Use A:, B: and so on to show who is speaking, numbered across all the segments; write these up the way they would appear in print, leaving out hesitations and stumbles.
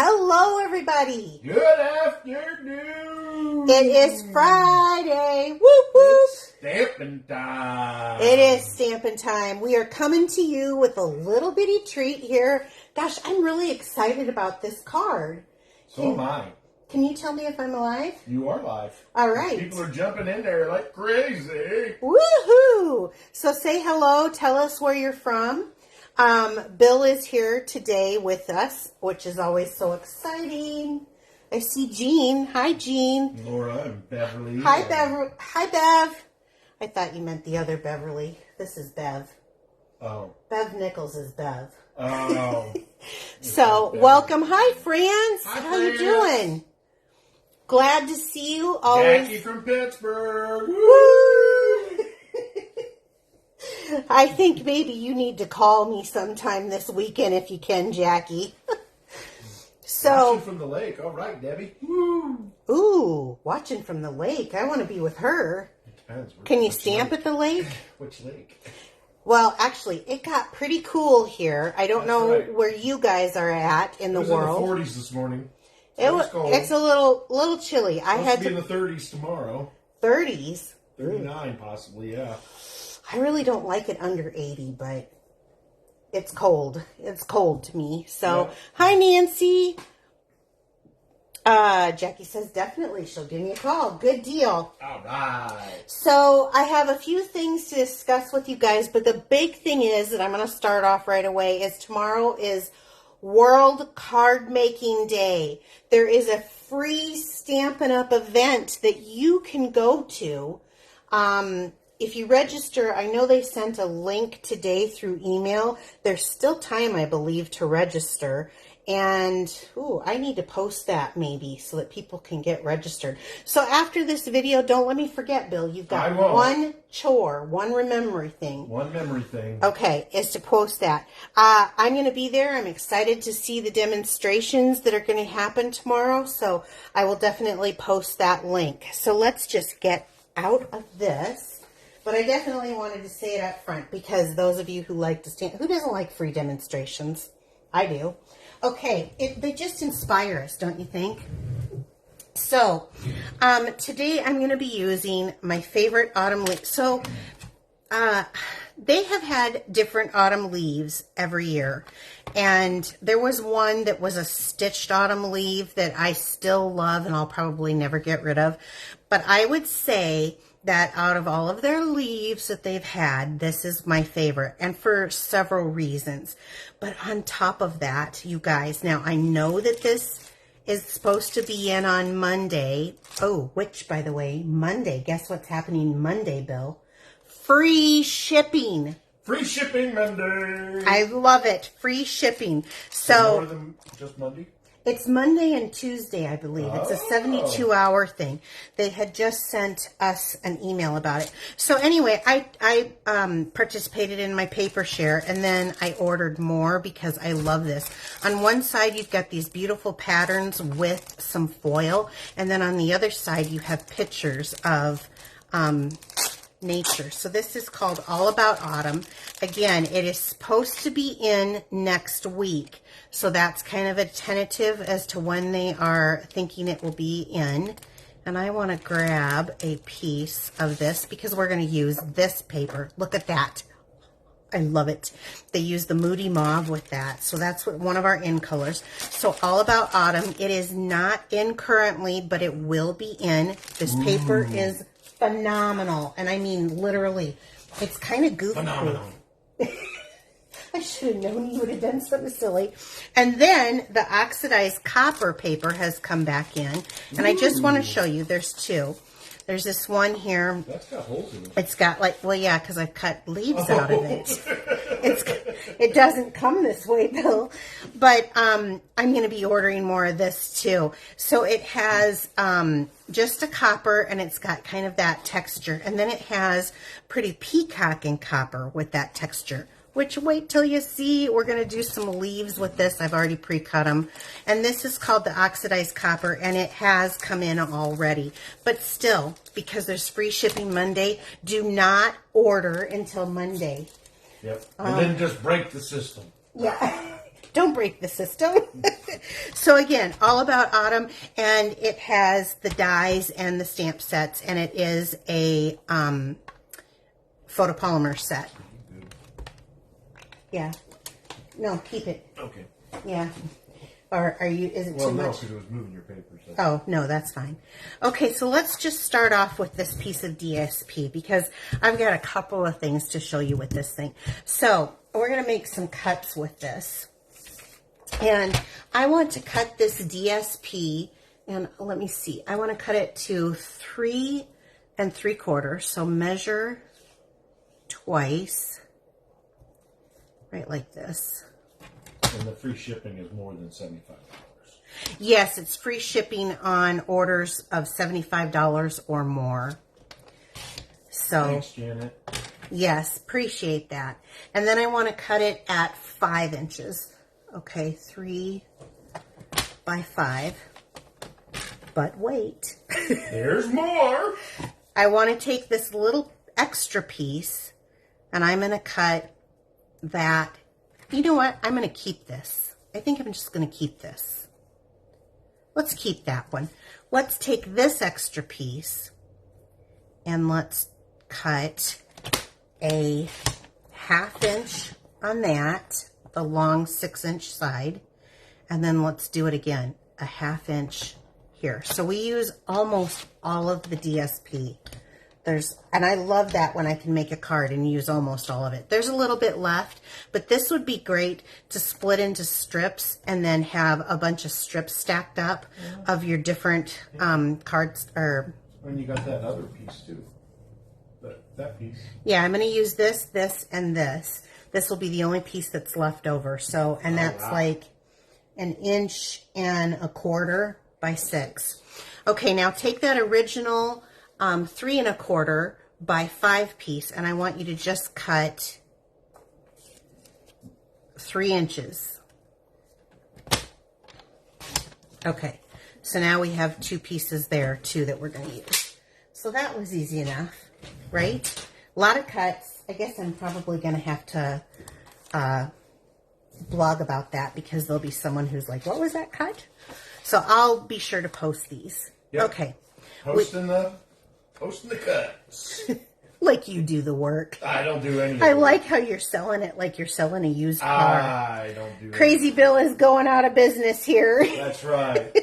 A: Hello, everybody.
B: Good afternoon.
A: It is Friday. Whoop, whoop.
B: It's Stampin' time.
A: It is Stampin' time. We are coming to you with a little bitty treat here. Gosh, I'm really excited about this card.
B: So am I.
A: Can you tell me if I'm alive?
B: You are live.
A: All right.
B: People are jumping in there like crazy.
A: Woohoo! So say hello. Tell us where you're from. Bill is here today with us, which is always so exciting. I see Jean. Hi, Jean.
B: Laura and Beverly.
A: Hi, Bev. Hi, Bev. I thought you meant the other Beverly. This is Bev.
B: Oh.
A: Bev Nichols is Bev.
B: Oh.
A: So, welcome. Hi, friends.
B: Hi,
A: How you
B: friends.
A: doing? Glad to see you. Always.
B: Jackie from Pittsburgh.
A: Woo! I think maybe you need to call me sometime this weekend if you can, Jackie.
B: Watching from the lake. All right, Debbie. Woo.
A: Ooh, watching from the lake. I want to be with her.
B: It depends.
A: Can you stamp at the lake?
B: Which lake?
A: Well, actually, it got pretty cool here. I don't know
B: right.
A: where you guys are at in the
B: It was
A: world.
B: in the 40s this morning.
A: It's a little chilly. I had
B: to be in the 30s tomorrow.
A: 30s.
B: 39 possibly, yeah.
A: I really don't like it under 80, but it's cold. It's cold to me. So,
B: Yeah.
A: Hi, Nancy. Jackie says definitely she'll give me a call. Good deal.
B: All right.
A: So, I have a few things to discuss with you guys, but the big thing is that I'm going to start off right away is tomorrow is World Card Making Day. There is a free Stampin' Up! Event that you can go to. If you register, I know they sent a link today through email. There's still time, I believe, to register. And, I need to post that maybe so that people can get registered. So after this video, don't let me forget, Bill. You've got one chore, one memory thing.
B: One memory thing.
A: Okay, is to post that. I'm going to be there. I'm excited to see the demonstrations that are going to happen tomorrow. So I will definitely post that link. So let's just get out of this. But I definitely wanted to say it up front because those of you who like to stand, who doesn't like free demonstrations? I do. Okay, they just inspire us, don't you think? So, today I'm going to be using my favorite autumn leaf. So, they have had different autumn leaves every year. And there was one that was a stitched autumn leaf that I still love and I'll probably never get rid of. But I would say that out of all of their leaves that they've had, this is my favorite, and for several reasons. But on top of that, you guys, now I know that this is supposed to be in on Monday. Oh, which, by the way, Monday. Guess what's happening Monday, Bill? Free shipping.
B: Free shipping Monday.
A: I love it. Free shipping. So
B: more than just Monday?
A: It's Monday and Tuesday, I believe. It's a 72-hour thing. They had just sent us an email about it. So anyway, I participated in my paper share, and then I ordered more because I love this. On one side, you've got these beautiful patterns with some foil, and then on the other side, you have pictures of nature. So this is called All About Autumn. Again, it is supposed to be in next week. So that's kind of a tentative as to when they are thinking it will be in. And I want to grab a piece of this because we're going to use this paper. Look at that. I love it. They use the Moody Mauve with that. So that's one of our in colors. So All About Autumn. It is not in currently, but it will be in. This paper is phenomenal. And I mean, literally, it's kind of goofy.
B: Phenomenal.
A: I should have known you would have done something silly. And then the oxidized copper paper has come back in. And I just want to show you, there's two. There's this one here.
B: That's got holes in it.
A: It's got like, well, yeah, because I've cut leaves out of it. It doesn't come this way, Bill. But I'm going to be ordering more of this too. So it has just a copper, and it's got kind of that texture. And then it has pretty peacock in copper with that texture. Which, wait till you see, we're going to do some leaves with this. I've already pre-cut them. And this is called the oxidized copper, and it has come in already. But still, because there's free shipping Monday, do not order until Monday.
B: Yep. And then just break the system.
A: Yeah. Don't break the system. So again, all about autumn, and it has the dies and the stamp sets, and it is a photopolymer set. Yeah. No, keep it.
B: Okay.
A: Yeah. Or are you, is it too much?
B: Well, no, because it was moving your papers.
A: Oh, no, that's fine. Okay, so let's just start off with this piece of DSP because I've got a couple of things to show you with this thing. So we're going to make some cuts with this. And I want to cut this DSP, and let me see. I want to cut it to 3 3/4. So measure twice, right like this.
B: And the free shipping is more than $75.
A: Yes, it's free shipping on orders of $75 or more. So,
B: thanks, Janet.
A: Yes, appreciate that. And then I want to cut it at 5 inches. Okay, 3 by 5. But wait.
B: There's more.
A: I want to take this little extra piece, and I'm going to cut that. You know what? I'm going to keep this. I think I'm just going to keep this. Let's keep that one. Let's take this extra piece and let's cut a 1/2 inch on that, the long 6-inch side. And then let's do it again, a 1/2 inch here. So we use almost all of the DSP. And I love that when I can make a card and use almost all of it. There's a little bit left, but this would be great to split into strips and then have a bunch of strips stacked up of your different cards.
B: And you got that other piece too. That piece.
A: Yeah, I'm going to use this, this, and this. This will be the only piece that's left over. So, and that's like 1 1/4 by 6. Okay, now take that original 3 1/4 by 5 piece, and I want you to just cut 3 inches. Okay, so now we have 2 pieces there too that we're going to use. So that was easy enough, right? A lot of cuts. I guess I'm probably going to have to blog about that because there'll be someone who's like, what was that cut? So I'll be sure to post these. Yep. Okay.
B: Posting the cuts.
A: Like you do the work.
B: I don't do anything.
A: I like how you're selling it like you're selling a used car.
B: I don't do
A: Crazy
B: anything.
A: Bill is going out of business here.
B: That's right.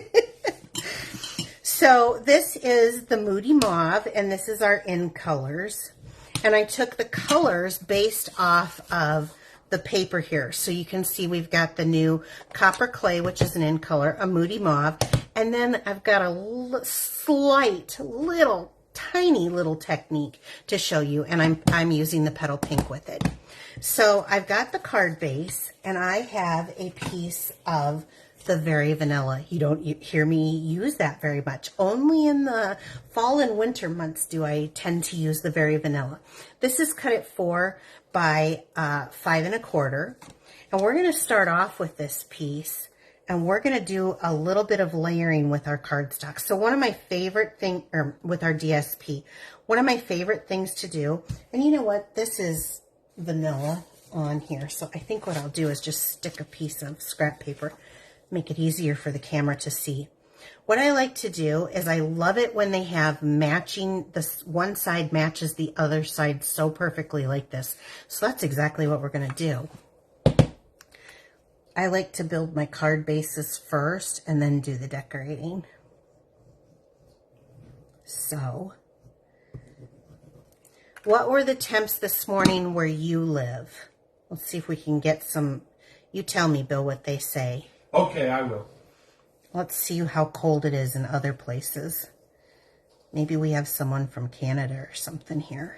A: So this is the Moody Mauve, and this is our in colors. And I took the colors based off of the paper here. So you can see we've got the new Copper Clay, which is an in color, a Moody Mauve. And then I've got a slight, tiny little technique to show you. And I'm using the Petal Pink with it. So I've got the card base, and I have a piece of the Very Vanilla. You don't hear me use that very much. Only in the fall and winter months do I tend to use the Very Vanilla. This is cut at 4 by 5 1/4. And we're going to start off with this piece, and we're going to do a little bit of layering with our cardstock. So one of my favorite things, or with our DSP, one of my favorite things to do, and you know what, this is vanilla on here. So I think what I'll do is just stick a piece of scrap paper, make it easier for the camera to see. What I like to do is I love it when they have matching, this one side matches the other side so perfectly like this. So that's exactly what we're going to do. I like to build my card bases first and then do the decorating. So, what were the temps this morning where you live? Let's see if we can get some. You tell me, Bill, what they say.
B: Okay, I will.
A: Let's see how cold it is in other places. Maybe we have someone from Canada or something here.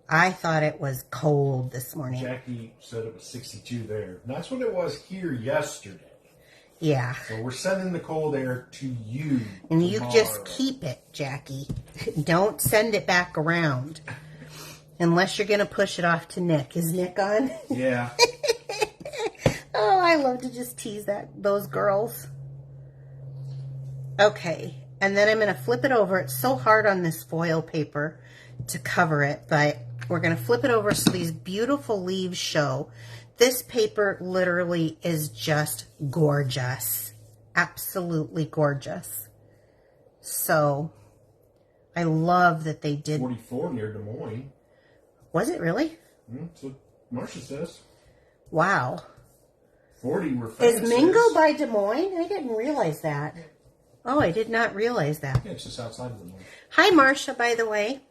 A: I thought it was cold this morning.
B: Jackie said it was 62 there. And that's what it was here yesterday.
A: Yeah.
B: So we're sending the cold air to you
A: And
B: tomorrow.
A: you just keep it, Jackie. Don't send it back around. Unless you're going to push it off to Nick. Is Nick on?
B: Yeah.
A: Oh, I love to just tease those girls. Okay. And then I'm going to flip it over. It's so hard on this foil paper to cover it, but We're going to flip it over so these beautiful leaves show. This paper literally is just gorgeous. Absolutely gorgeous. So, I love that they did.
B: 44 near Des Moines.
A: Was it really?
B: That's what Marcia says.
A: Wow.
B: 40 were fast.
A: Is Mingo by Des Moines? I didn't realize that. Oh, I did not realize that.
B: Yeah, it's just outside of Des Moines.
A: Hi, Marcia, by the way.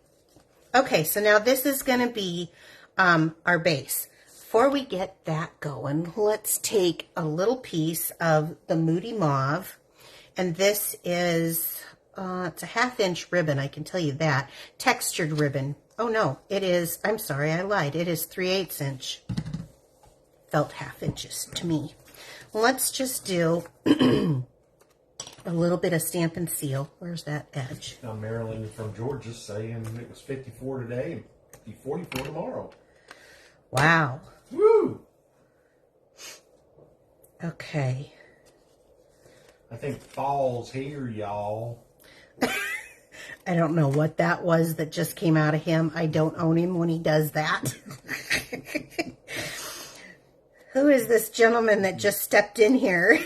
A: Okay, so now this is going to be our base. Before we get that going, let's take a little piece of the Moody Mauve. And this is, it's a 1/2 inch ribbon, I can tell you that. Textured ribbon. Oh, no, it is, I'm sorry, I lied. It is 3/8 inch. Felt 1/2 inches to me. Let's just do a little bit of Stampin' Seal. Where's that edge?
B: Now, Marilyn from Georgia saying it was 54 today and be 44 tomorrow.
A: Wow.
B: Woo!
A: Okay.
B: I think fall's here, y'all.
A: I don't know what that was that just came out of him. I don't own him when he does that. Who is this gentleman that just stepped in here?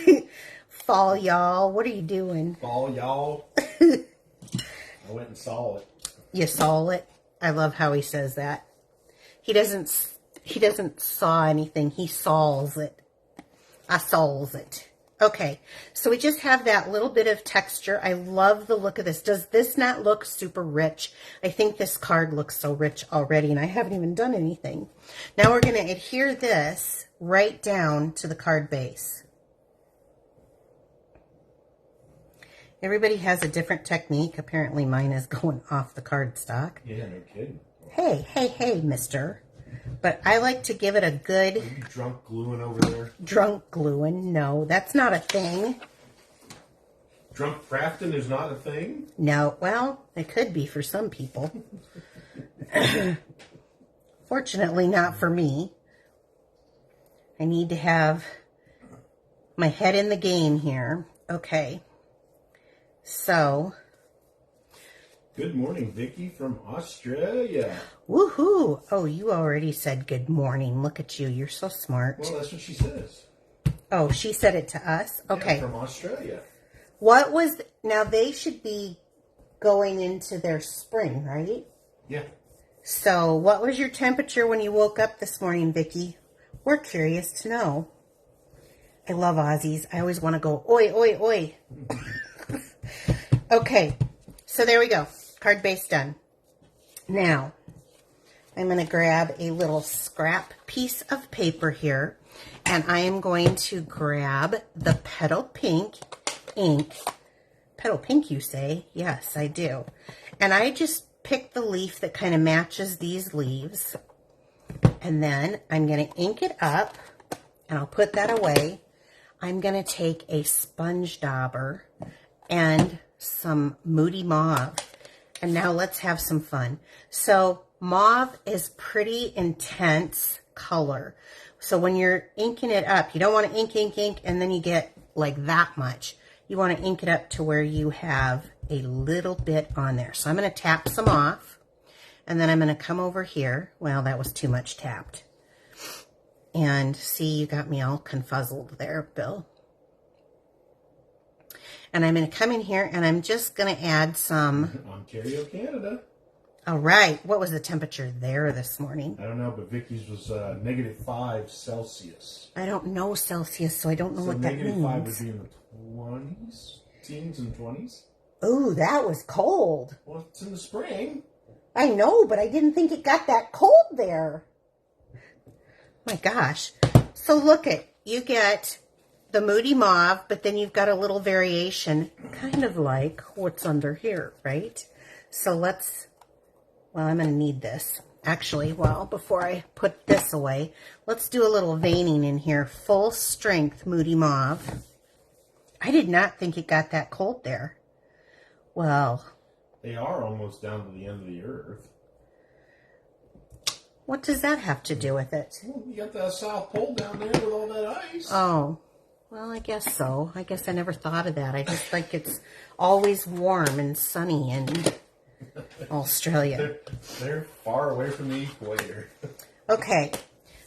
A: Fall, y'all. What are you doing?
B: Fall, y'all. I went and saw it.
A: You saw it? I love how he says that. He doesn't saw anything. He saws it. I saws it. Okay, so we just have that little bit of texture. I love the look of this. Does this not look super rich? I think this card looks so rich already, and I haven't even done anything. Now we're going to adhere this right down to the card base. Everybody has a different technique. Apparently mine is going off the cardstock.
B: Yeah, no kidding.
A: Hey, mister. But I like to give it a good...
B: Are you drunk gluing over there?
A: Drunk gluing? No, that's not a thing.
B: Drunk crafting is not a thing?
A: No, well, it could be for some people. Fortunately, not for me. I need to have my head in the game here. Okay. So...
B: Good morning, Vicky from Australia.
A: Woohoo! Oh, you already said good morning. Look at you. You're so smart.
B: Well, that's what she says.
A: Oh, she said it to us? Okay.
B: Yeah, from Australia.
A: What was... Now, they should be going into their spring, right?
B: Yeah.
A: So, what was your temperature when you woke up this morning, Vicky? We're curious to know. I love Aussies. I always want to go, oi, oi, oi. Okay. So, there we go. Card base done. Now, I'm going to grab a little scrap piece of paper here, and I am going to grab the Petal Pink ink. Petal Pink, you say? Yes, I do. And I just picked the leaf that kind of matches these leaves, and then I'm going to ink it up, and I'll put that away. I'm going to take a sponge dauber and some Moody Mauve. And now let's have some fun. So mauve is pretty intense color. So when you're inking it up, you don't want to ink, and then you get like that much. You want to ink it up to where you have a little bit on there. So I'm going to tap some off, and then I'm going to come over here. Well, that was too much tapped. And see, you got me all confuzzled there, Bill. And I'm going to come in here, and I'm just going to add some...
B: Ontario, Canada.
A: All right. What was the temperature there this morning?
B: I don't know, but Vicky's was -5 Celsius.
A: I don't know Celsius, so I don't know what that means.
B: So -5 would be in the 20s, teens and 20s.
A: Ooh, that was cold.
B: Well, it's in the spring.
A: I know, but I didn't think it got that cold there. My gosh. So look you get the Moody Mauve, but then you've got a little variation, kind of like what's under here, right? So let's, well, I'm going to need this. Actually, well, before I put this away, let's do a little veining in here. Full strength Moody Mauve. I did not think it got that cold there. Well.
B: They are almost down to the end of the earth.
A: What does that have to do with it?
B: Well, you got the South Pole down there with all that ice.
A: Oh. Well, I guess so. I guess I never thought of that. I just think it's always warm and sunny and Australia.
B: They're far away from the equator.
A: Okay,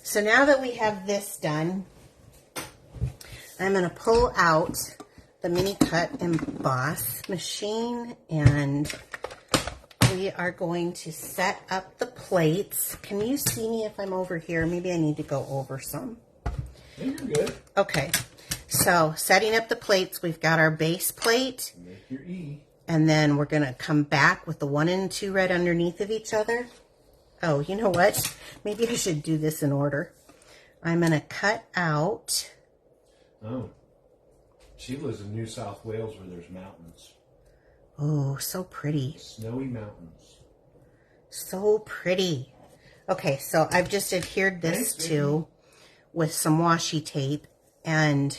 A: so now that we have this done, I'm going to pull out the mini cut emboss machine, and we are going to set up the plates. Can you see me if I'm over here? Maybe I need to go over some.
B: Yeah, you're good.
A: Okay, so setting up the plates, we've got our base plate.
B: Make your E.
A: And then we're going to come back with the 1 and 2 right underneath of each other. Oh, you know what? Maybe I should do this in order. I'm going to cut out.
B: Oh. She lives in New South Wales where there's mountains.
A: Oh, so pretty.
B: Snowy mountains.
A: So pretty. Okay, so I've just adhered this to with some washi tape, and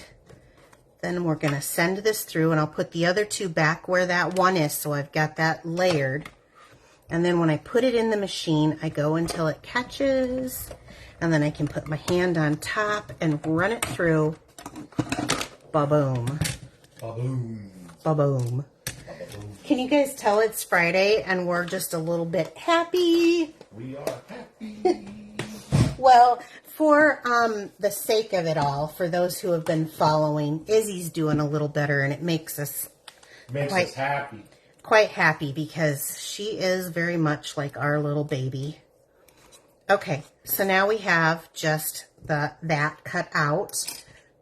A: then we're going to send this through, and I'll put the other 2 back where that one is, so I've got that layered. And then when I put it in the machine, I go until it catches, and then I can put my hand on top and run it through. Ba-boom.
B: Ba-boom.
A: Ba-boom. Can you guys tell it's Friday and we're just a little bit happy?
B: We are happy.
A: Well, for the sake of it all, for those who have been following, Izzy's doing a little better, and it makes us
B: happy.
A: Quite happy, because she is very much like our little baby. Okay, so now we have just that cut out.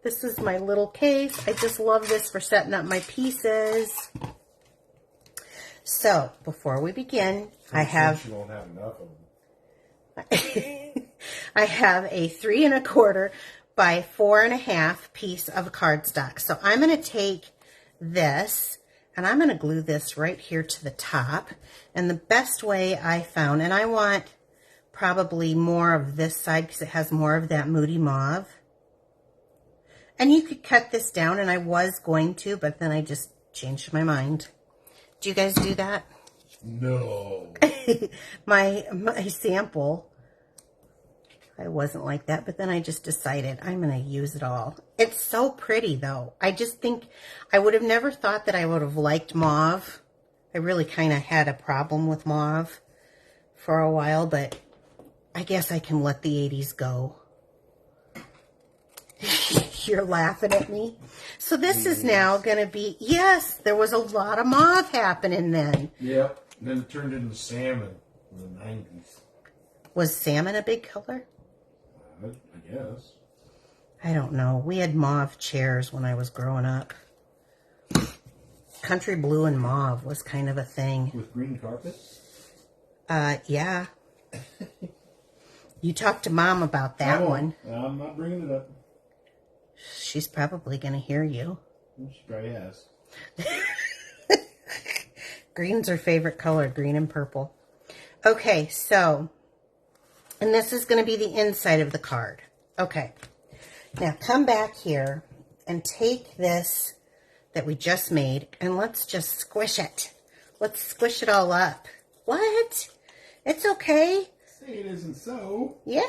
A: This is my little case. I just love this for setting up my pieces. So, before we begin, I have...
B: You won't have enough of them.
A: I have a 3 1/4 by 4 1/2 piece of cardstock. So I'm going to take this and I'm going to glue this right here to the top. And the best way I found, and I want probably more of this side because it has more of that moody mauve. And you could cut this down, and I was going to, but then I just changed my mind. Do you guys do that?
B: No.
A: my sample, I wasn't like that, but then I just decided I'm going to use it all. It's so pretty, though. I just think I would have never thought that I would have liked mauve. I really kind of had a problem with mauve for a while, but I guess I can let the 80s go. You're laughing at me. So this is now going to be, yes, there was a lot of mauve happening then.
B: Yep. And then it turned into salmon in the 90s.
A: Was salmon a big color?
B: I guess.
A: I don't know. We had mauve chairs when I was growing up. Country blue and mauve was kind of a thing.
B: With green carpet?
A: Yeah. You talked to Mom about that one.
B: I'm not bringing it up.
A: She's probably going to hear you.
B: She probably has.
A: Green's her favorite color, green and purple. Okay, so, and this is going to be the inside of the card. Okay, now come back here and take this that we just made, and let's just squish it. Let's squish it all up. What? It's okay.
B: Say it isn't so.
A: Yeah.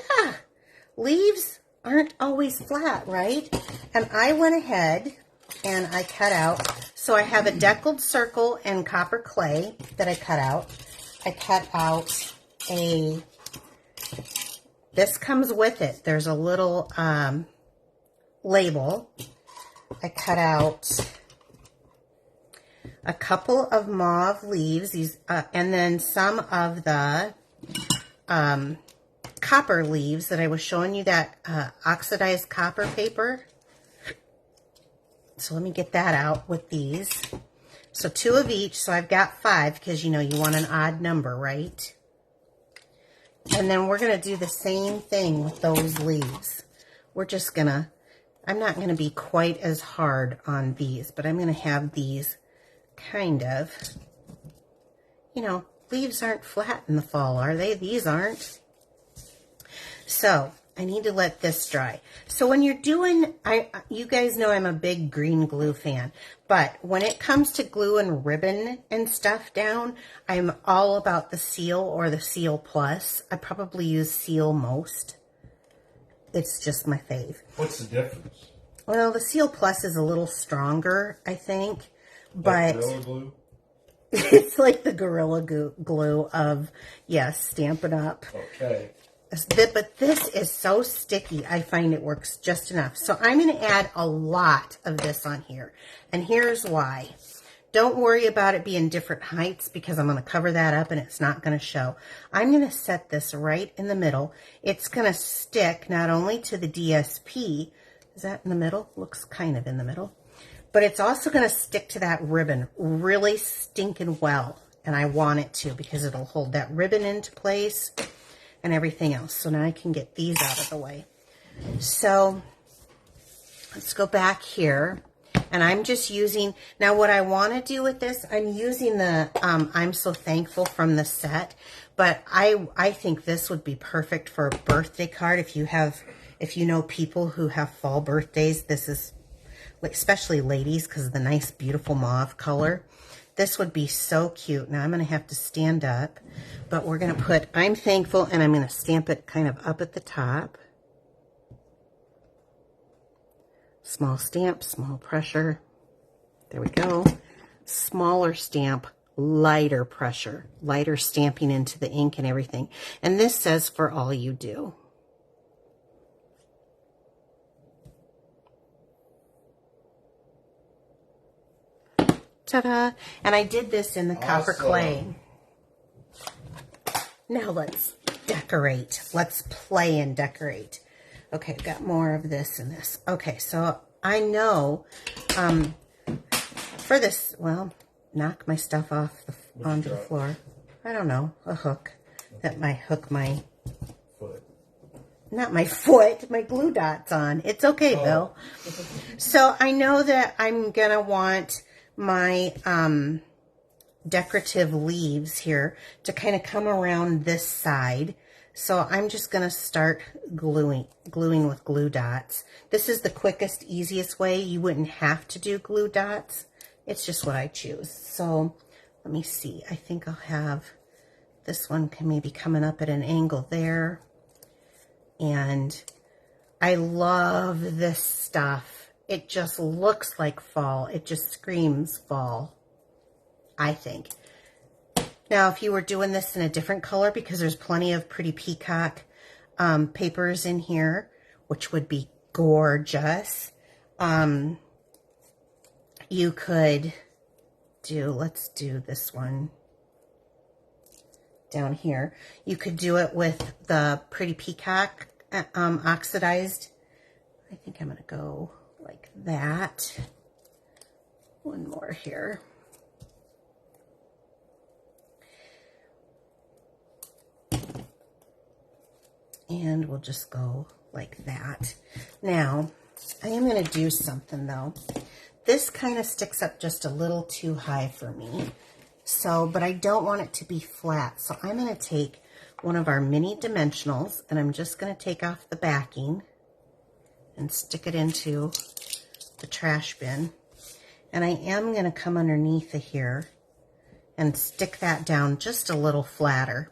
A: Leaves aren't always flat, right? And I went ahead and I cut out, so I have a deckled circle and copper clay that I cut out. I cut out this comes with it. There's a little label. I cut out a couple of mauve leaves, these, and then some of the copper leaves that I was showing you, that oxidized copper paper. So let me get that out with these. So 2 of each, so I've got 5, because you know you want an odd number, right? And then we're going to do the same thing with those leaves. We're just going to, I'm not going to be quite as hard on these, but I'm going to have these kind of, you know, leaves aren't flat in the fall, are they? These aren't. So I need to let this dry. So when you're doing, you guys know I'm a big green glue fan, but when it comes to glue and ribbon and stuff down, I'm all about the Seal or the Seal Plus. I probably use Seal most. It's just my fave.
B: What's the difference?
A: Well, the Seal Plus is a little stronger, I think, but
B: Gorilla Glue?
A: It's like the Gorilla Glue of, yes, Stampin' Up.
B: Okay.
A: But this is so sticky, I find it works just enough. So I'm going to add a lot of this on here. And here's why. Don't worry about it being different heights because I'm going to cover that up and it's not going to show. I'm going to set this right in the middle. It's going to stick not only to the DSP, is that in the middle? Looks kind of in the middle. But it's also going to stick to that ribbon really stinking well. And I want it to because it'll hold that ribbon into place and everything else. So now I can get these out of the way. So let's go back here. And I'm just using, now what I want to do with this, I'm using the I'm So Thankful from the set. But I think this would be perfect for a birthday card. If you know people who have fall birthdays, this is, especially ladies, because of the nice, beautiful mauve color. This would be so cute. Now I'm going to have to stand up, but we're going to put I'm Thankful, and I'm going to stamp it kind of up at the top. Small stamp, small pressure. There we go. Smaller stamp, lighter pressure, lighter stamping into the ink and everything. And this says, for all you do. Ta-da! And I did this in the copper clay. Now let's decorate. Let's play and decorate. Okay, I've got more of this and this. Okay, so I know for this, well, knock my stuff off onto the floor. I don't know, a hook. That might hook my
B: foot.
A: Not my foot, my glue dots on. It's okay, Bill. So I know that I'm going to want my decorative leaves here to kind of come around this side. So I'm just going to start gluing with glue dots. This is the quickest, easiest way. You wouldn't have to do glue dots. It's just what I choose. So let me see. I think I'll have this one maybe coming up at an angle there. And I love this stuff. It just looks like fall. It just screams fall, I think. Now, if you were doing this in a different color, because there's plenty of pretty peacock papers in here, which would be gorgeous, you could do, let's do this one down here. You could do it with the pretty peacock oxidized. I think I'm going to go like that. One more here. And we'll just go like that. Now, I am going to do something though. This kind of sticks up just a little too high for me. So, but I don't want it to be flat. So I'm going to take one of our mini dimensionals and I'm just going to take off the backing and stick it into the trash bin. And I am going to come underneath of here and stick that down just a little flatter.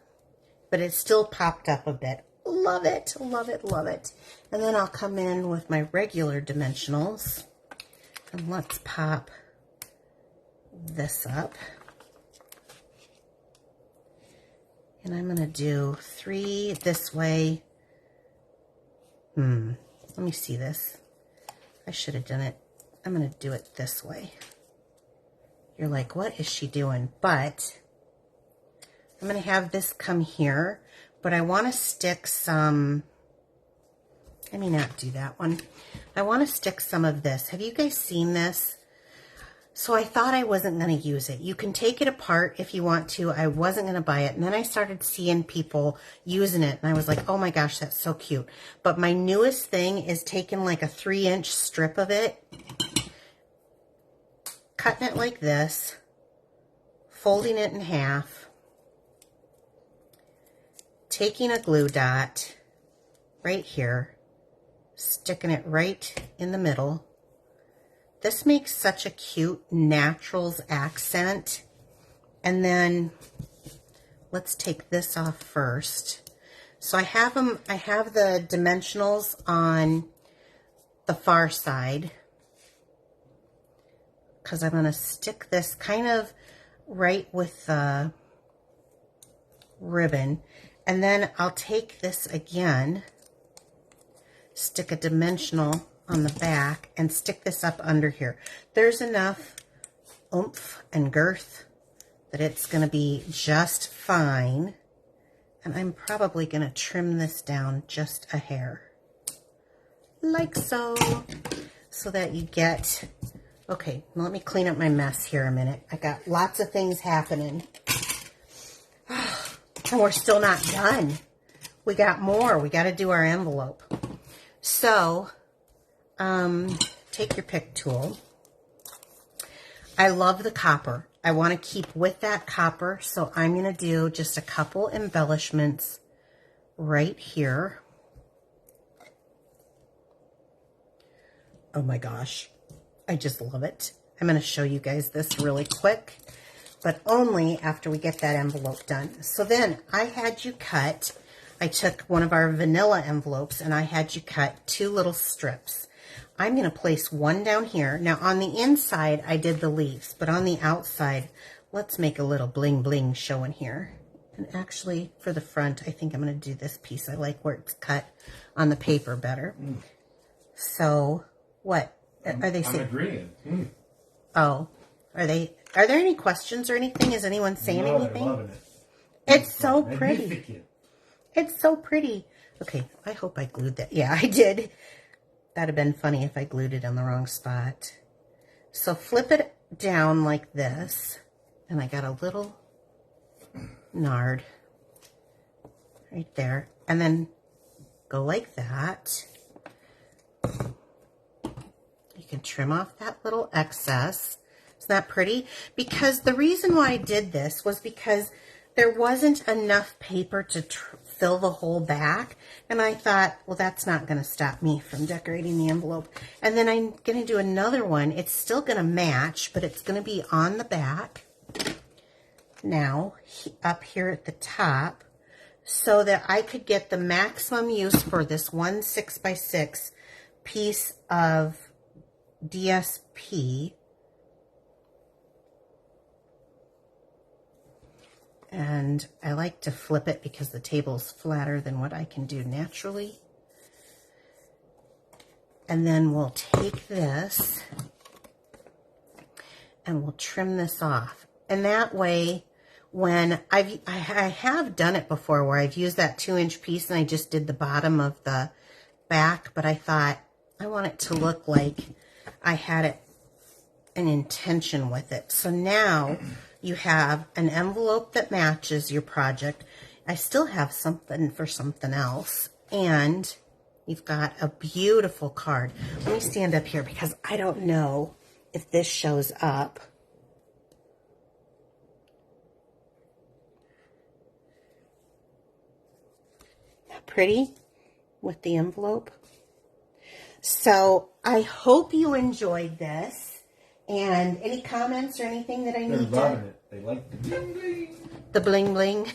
A: But it still popped up a bit. Love it, love it, love it. And then I'll come in with my regular dimensionals. And let's pop this up. And I'm going to do 3 this way. Let me see this. I should have done it. I'm going to do it this way. You're like, what is she doing? But I'm going to have this come here. But I want to stick some, let me not do that one. I want to stick some of this. Have you guys seen this? So I thought I wasn't going to use it. You can take it apart if you want to. I wasn't going to buy it. And then I started seeing people using it. And I was like, oh my gosh, that's so cute. But my newest thing is taking like a 3-inch strip of it, cutting it like this, folding it in half, taking a glue dot right here, sticking it right in the middle. This makes such a cute naturals accent. And then let's take this off first. So I have them, I have the dimensionals on the far side because I'm going to stick this kind of right with the ribbon. And then I'll take this again, stick a dimensional on the back, and stick this up under here. There's enough oomph and girth that it's going to be just fine. And I'm probably going to trim this down just a hair. Like so. So that you get... Okay, let me clean up my mess here a minute. I got lots of things happening. And we're still not done. We got more. We got to do our envelope. So, take your pick tool. I love the copper. I want to keep with that copper, so I'm going to do just a couple embellishments right here. Oh my gosh, I just love it. I'm going to show you guys this really quick, but only after we get that envelope done. So then I had you cut, I took one of our vanilla envelopes and I had you cut 2 little strips. I'm going to place one down here. Now on the inside, I did the leaves, but on the outside, let's make a little bling bling showing here. And actually, for the front, I think I'm going to do this piece. I like where it's cut on the paper better. So, what? Are they saying?
B: I'm agreeing.
A: Oh, are there any questions or anything? Is anyone saying anything?
B: They're loving it.
A: It's so pretty.
B: Magnificent.
A: It's so pretty. Okay, I hope I glued that. Yeah, I did. That'd have been funny if I glued it on the wrong spot. So flip it down like this. And I got a little nard right there. And then go like that. You can trim off that little excess. Isn't that pretty? Because the reason why I did this was because there wasn't enough paper to fill the whole back. And I thought, well, that's not going to stop me from decorating the envelope. And then I'm going to do another one. It's still going to match, but it's going to be on the back. Now, up here at the top, so that I could get the maximum use for this one 6x6 piece of DSP. And I like to flip it because the table's flatter than what I can do naturally. And then we'll take this and we'll trim this off. And that way, when I have done it before where I've used that 2-inch piece and I just did the bottom of the back, but I thought I want it to look like I had an intention with it. So now you have an envelope that matches your project. I still have something for something else. And you've got a beautiful card. Let me stand up here because I don't know if this shows up. Pretty with the envelope. So I hope you enjoyed this. And any comments or anything that I need to...
B: They're loving it. They like the bling bling.
A: The bling bling.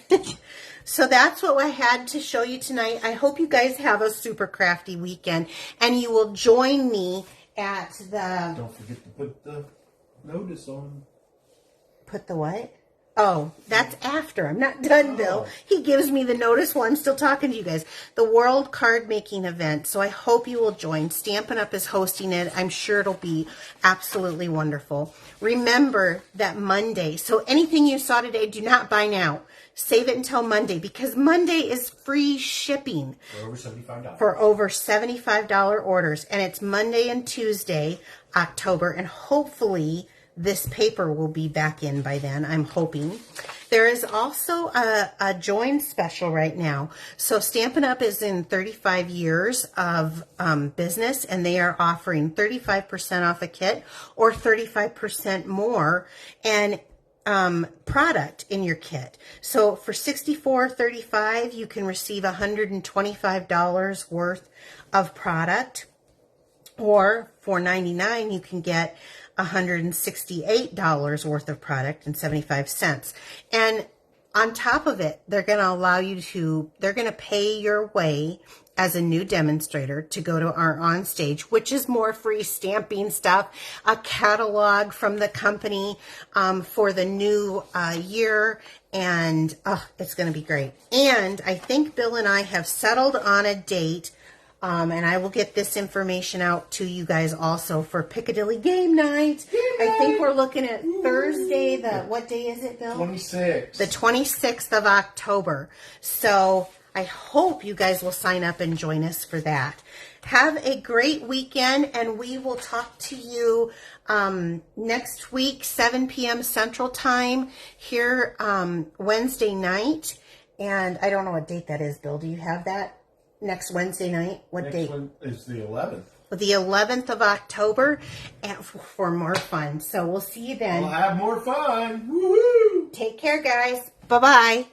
A: So that's what I had to show you tonight. I hope you guys have a super crafty weekend. And you will join me at the...
B: Don't forget to put the notice on.
A: Put the what? Oh, that's after. I'm not done, Bill. He gives me the notice while I'm still talking to you guys. The World Card Making Event. So I hope you will join. Stampin' Up! Is hosting it. I'm sure it'll be absolutely wonderful. Remember that Monday. So anything you saw today, do not buy now. Save it until Monday because Monday is free shipping.
B: For over $75.
A: For over $75 orders. And it's Monday and Tuesday, October. And hopefully... this paper will be back in by then, I'm hoping. There is also a join special right now. So Stampin' Up! Is in 35 years of business, and they are offering 35% off a kit or 35% more and product in your kit. So for $64.35, you can receive $125 worth of product, or for $99, you can get $168 worth of product and 75 cents. And on top of it, they're going to allow you to, they're going to pay your way as a new demonstrator to go to our on stage, which is more free stamping stuff, a catalog from the company for the new year, and it's going to be great. And I think Bill and I have settled on a date, and I will get this information out to you guys also for Piccadilly game night. I think we're looking at Thursday, what day is it, Bill?
B: 26.
A: The 26th of October. So I hope you guys will sign up and join us for that. Have a great weekend, and we will talk to you next week, 7 p.m. Central Time here Wednesday night. And I don't know what date that is, Bill. Do you have that? Next Wednesday night? What date?
B: Next one is the 11th.
A: The 11th of October, and for more fun. So we'll see you then.
B: We'll have more fun. Woohoo!
A: Take care, guys. Bye-bye.